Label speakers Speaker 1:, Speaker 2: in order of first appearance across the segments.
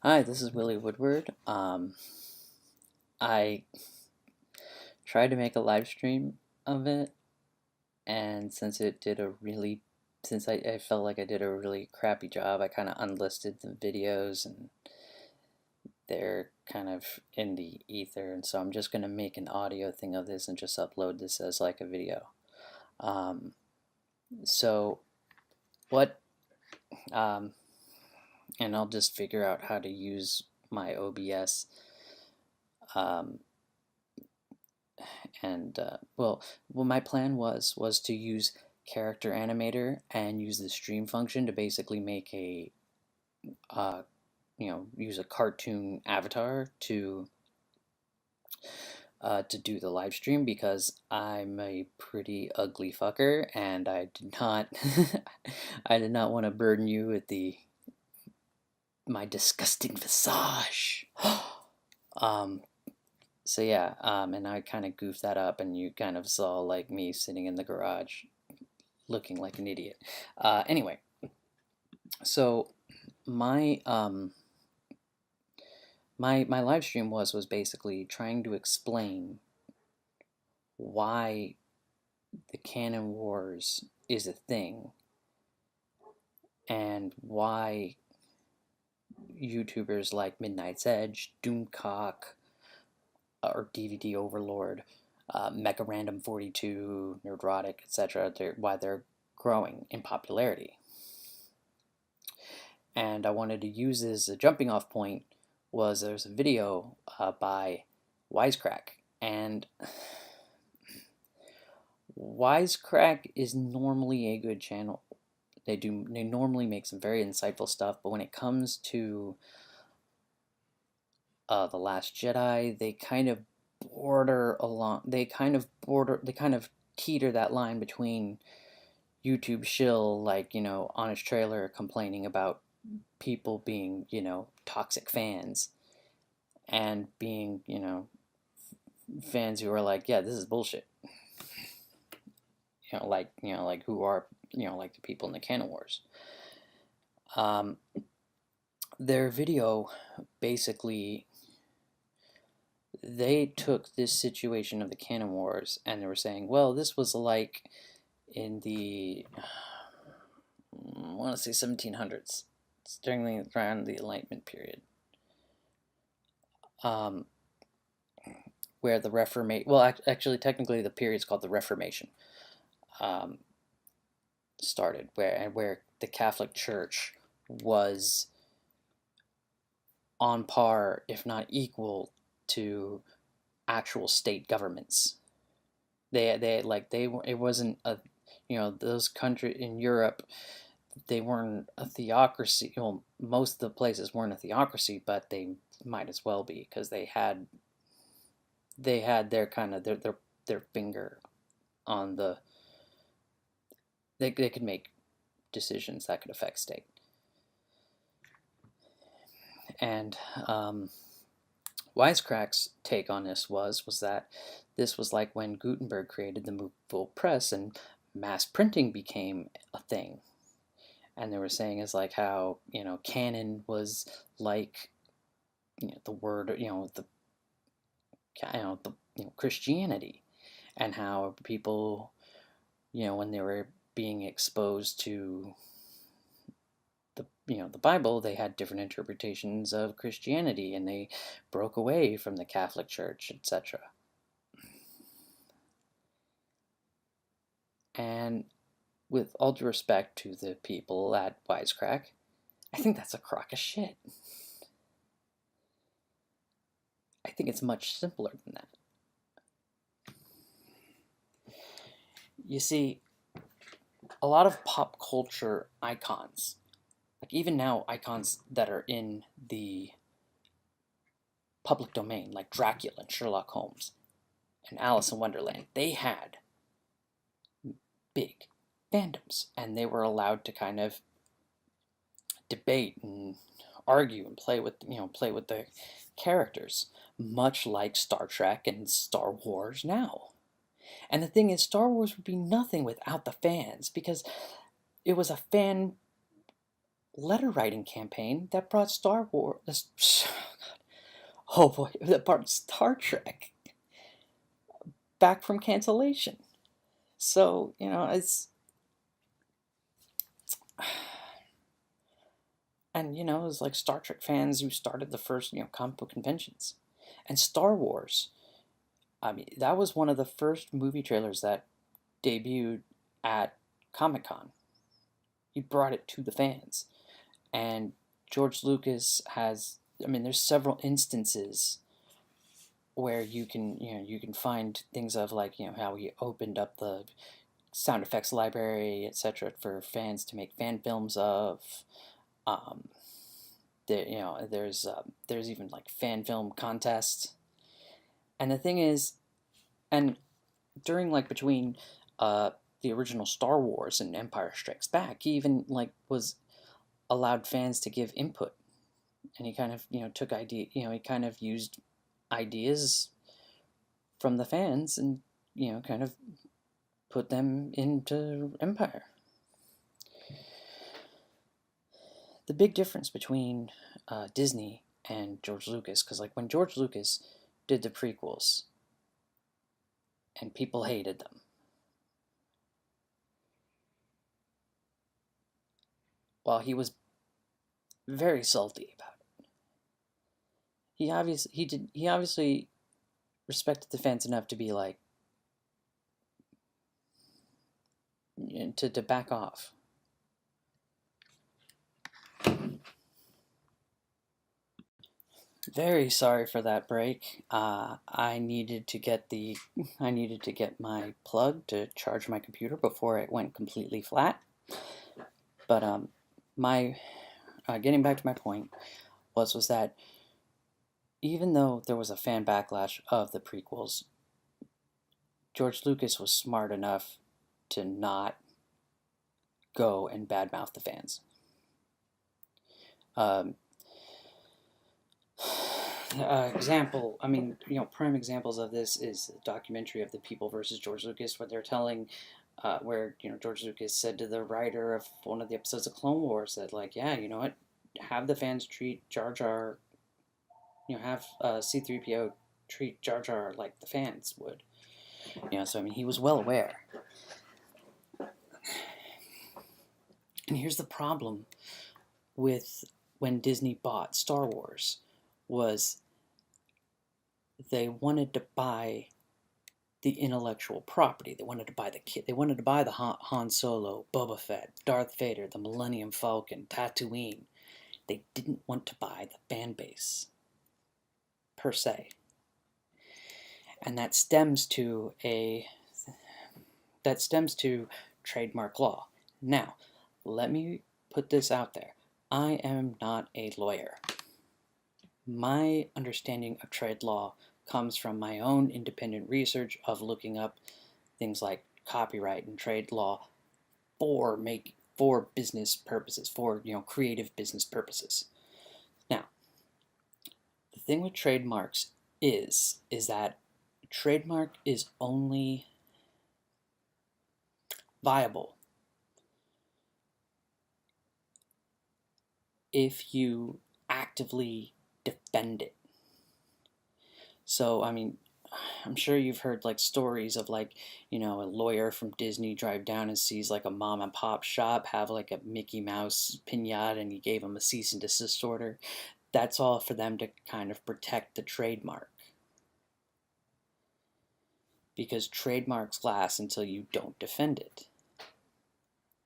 Speaker 1: Hi, this is Willie Woodward. I tried to make a live stream of it, and since I felt like I did a really crappy job, I kind of unlisted the videos, and they're kind of in the ether, and so I'm just gonna make an audio thing of this and just upload this as like a video. Um, so what, um, and I'll just figure out how to use my OBS. Um, and well, my plan was to use character animator and use the stream function to basically make a uh, use a cartoon avatar to do the live stream, because I'm a pretty ugly fucker and I did not I did not want to burden you with the my disgusting visage. um So yeah, and I kind of goofed that up, and you kind of saw like me sitting in the garage looking like an idiot. Anyway, so my my live stream was basically trying to explain why the Canon Wars is a thing, and why YouTubers like Midnight's Edge, Doomcock, or DVD Overlord, Mecha Random 42, Nerdrotic, etc. Why they're growing in popularity. And I wanted to use as a jumping off point was there's a video by Wisecrack, and Wisecrack is normally a good channel. They normally make some very insightful stuff, but when it comes to The Last Jedi, they kind of they kind of teeter that line between YouTube shill, like, Honest Trailer complaining about people being, toxic fans, and being, fans who are like, yeah, this is bullshit. Like who are, like the people in the Canon Wars. Um, their video basically, they took this situation of the Canon Wars and they were saying, well, this was like in the, I want to say 1700s. It's around the Enlightenment period. Um, where the Reformation, well, actually, technically, the period's called the Reformation, um, started, where the Catholic Church was on par, if not equal, to actual state governments. It wasn't a, those countries in Europe, they weren't a theocracy. Well, most of the places weren't a theocracy, but they might as well be, because they had their kind of their finger on the, they could make decisions that could affect state. And Wisecrack's take on this was that this was like when Gutenberg created the movable press and mass printing became a thing. And they were saying is like how, Canon was like, the word, Christianity, and how people, when they were being exposed to the Bible, they had different interpretations of Christianity, and they broke away from the Catholic Church, etc. And with all due respect to the people at Wisecrack, I think that's a crock of shit. I think it's much simpler than that. You see, a lot of pop culture icons, like even now icons that are in the public domain, like Dracula and Sherlock Holmes and Alice in Wonderland, they had big fandoms, and they were allowed to kind of debate and argue and play with the characters, much like Star Trek and Star Wars now. And the thing is, Star Wars would be nothing without the fans, because it was a fan letter writing campaign that brought Star Wars. Oh boy, that brought Star Trek back from cancellation. So, it's. And, it was like Star Trek fans who started the first, comic book conventions. And Star Wars, I mean, that was one of the first movie trailers that debuted at Comic Con. He brought it to the fans. And George Lucas has, I mean, there's several instances where you can find things of like, how he opened up the sound effects library, etc., for fans to make fan films of. Um, there's even like fan film contests. And the thing is, and during like between uh, the original Star Wars and Empire Strikes Back, he even like was allowed fans to give input, and he kind of took he kind of used ideas from the fans and kind of put them into Empire. The big difference between Disney and George Lucas, because like when George Lucas did the prequels, and people hated them. Well, he was very salty about it. He obviously respected the fans enough to be like to back off. Very sorry for that break. I needed to get my plug to charge my computer before it went completely flat. But my getting back to my point was that even though there was a fan backlash of the prequels, George Lucas was smart enough to not go and badmouth the fans. Um, Example, I mean, prime examples of this is the documentary of The People versus George Lucas, where they're telling, where, George Lucas said to the writer of one of the episodes of Clone Wars that, like, yeah, you know what, have the fans treat Jar Jar, have C-3PO treat Jar Jar like the fans would. So, I mean, he was well aware. And here's the problem with when Disney bought Star Wars was they wanted to buy the intellectual property. They wanted to buy the kid. They wanted to buy the Han Solo, Boba Fett, Darth Vader, the Millennium Falcon, Tatooine. They didn't want to buy the fan base per se, and that stems to trademark law. Now, let me put this out there. I am not a lawyer. My understanding of trade law comes from my own independent research of looking up things like copyright and trade law for business purposes, for creative business purposes. Now, the thing with trademarks is that trademark is only viable if you actively defend it. So, I mean, I'm sure you've heard like stories of like, a lawyer from Disney drive down and sees like a mom and pop shop have like a Mickey Mouse pinata and he gave them a cease and desist order. That's all for them to kind of protect the trademark. Because trademarks last until you don't defend it.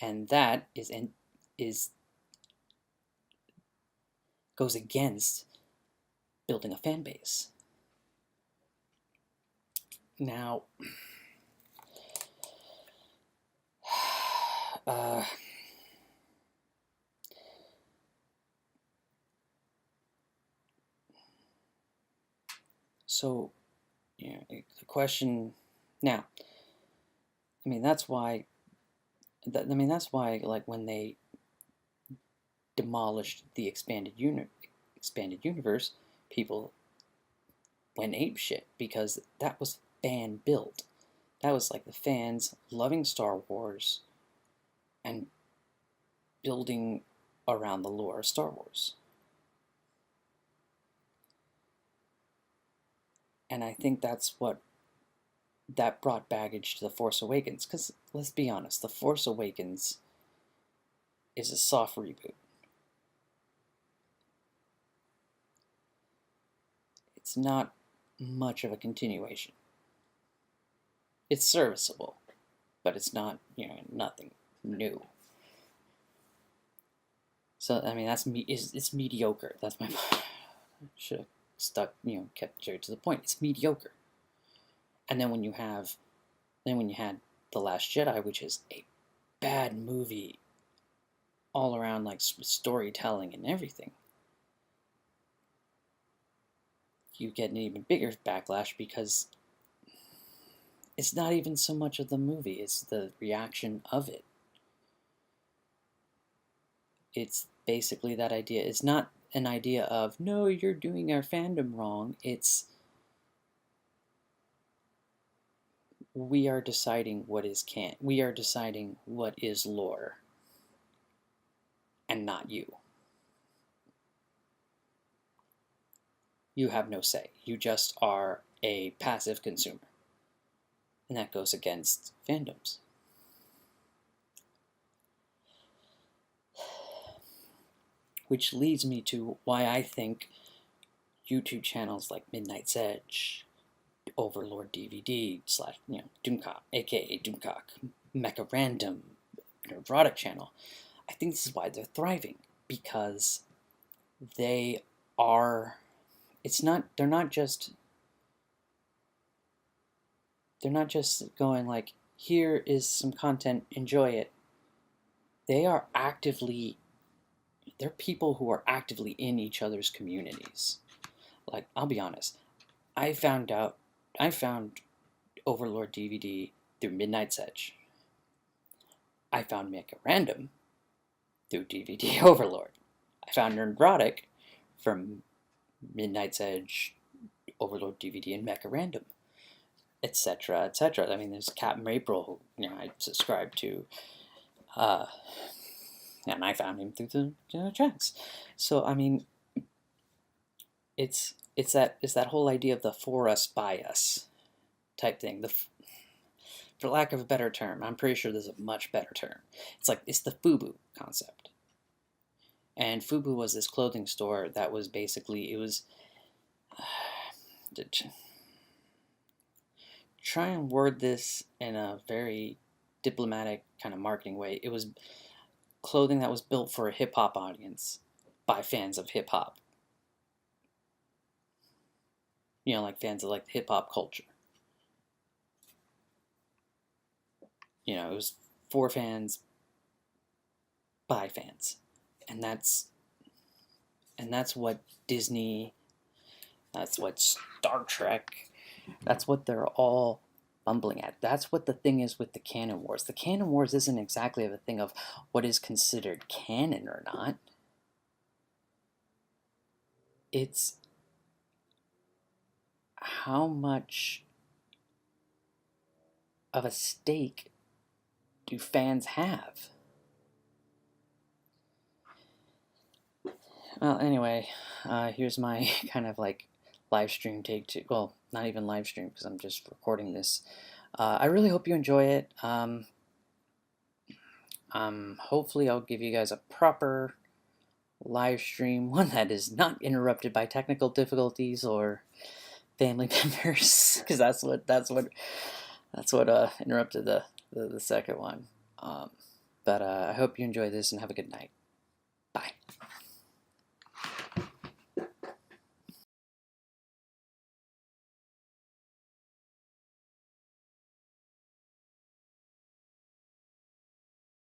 Speaker 1: And that is goes against building a fan base. Now, so, the question now. I mean, that's why. That's why, like when they demolished the expanded universe, people went apeshit because that was fan built. That was like the fans loving Star Wars and building around the lore of Star Wars. And I think that brought baggage to The Force Awakens, because let's be honest, The Force Awakens is a soft reboot. It's not much of a continuation. It's serviceable, but it's not, nothing new. So, I mean, it's mediocre. That's my should have stuck, kept straight to the point. It's mediocre. And then when you had The Last Jedi, which is a bad movie all around, like storytelling and everything, you get an even bigger backlash because it's not even so much of the movie, it's the reaction of it. It's basically that idea. It's not an idea of, no, you're doing our fandom wrong. It's, we are deciding what is canon. We are deciding what is lore. And not you. You have no say. You just are a passive consumer. And that goes against fandoms. Which leads me to why I think YouTube channels like Midnight's Edge, Overlord DVD / Doomcock, aka Doomcock, Mecha Random, Neurotic channel, I think this is why they're thriving, because they are, they're not just going like, here is some content, enjoy it. They're people who are actively in each other's communities. Like, I'll be honest, I found Overlord DVD through Midnight's Edge. I found Mecha Random through DVD Overlord. I found Neurotic from Midnight's Edge, Overlord DVD, and Mecha Random, etc., etc. I mean, there's Captain April, who I subscribe to, and I found him through the chats. So I mean, it's that whole idea of the for us by us type thing. For lack of a better term, I'm pretty sure there's a much better term. It's the FUBU concept. And FUBU was this clothing store that was basically, it was, try and word this in a very diplomatic kind of marketing way. It was clothing that was built for a hip-hop audience by fans of hip-hop. Like fans of like hip-hop culture. It was for fans by fans. And that's what Disney, that's what Star Trek, that's what they're all bumbling at. That's what the thing is with the Canon Wars. The Canon Wars isn't exactly the thing of what is considered canon or not. It's how much of a stake do fans have? Well, anyway, here's my kind of like live stream take two. Well, not even live stream because I'm just recording this. I really hope you enjoy it. Hopefully I'll give you guys a proper live stream, one that is not interrupted by technical difficulties or family members, because that's what interrupted the second one. But I hope you enjoy this and have a good night. Bye.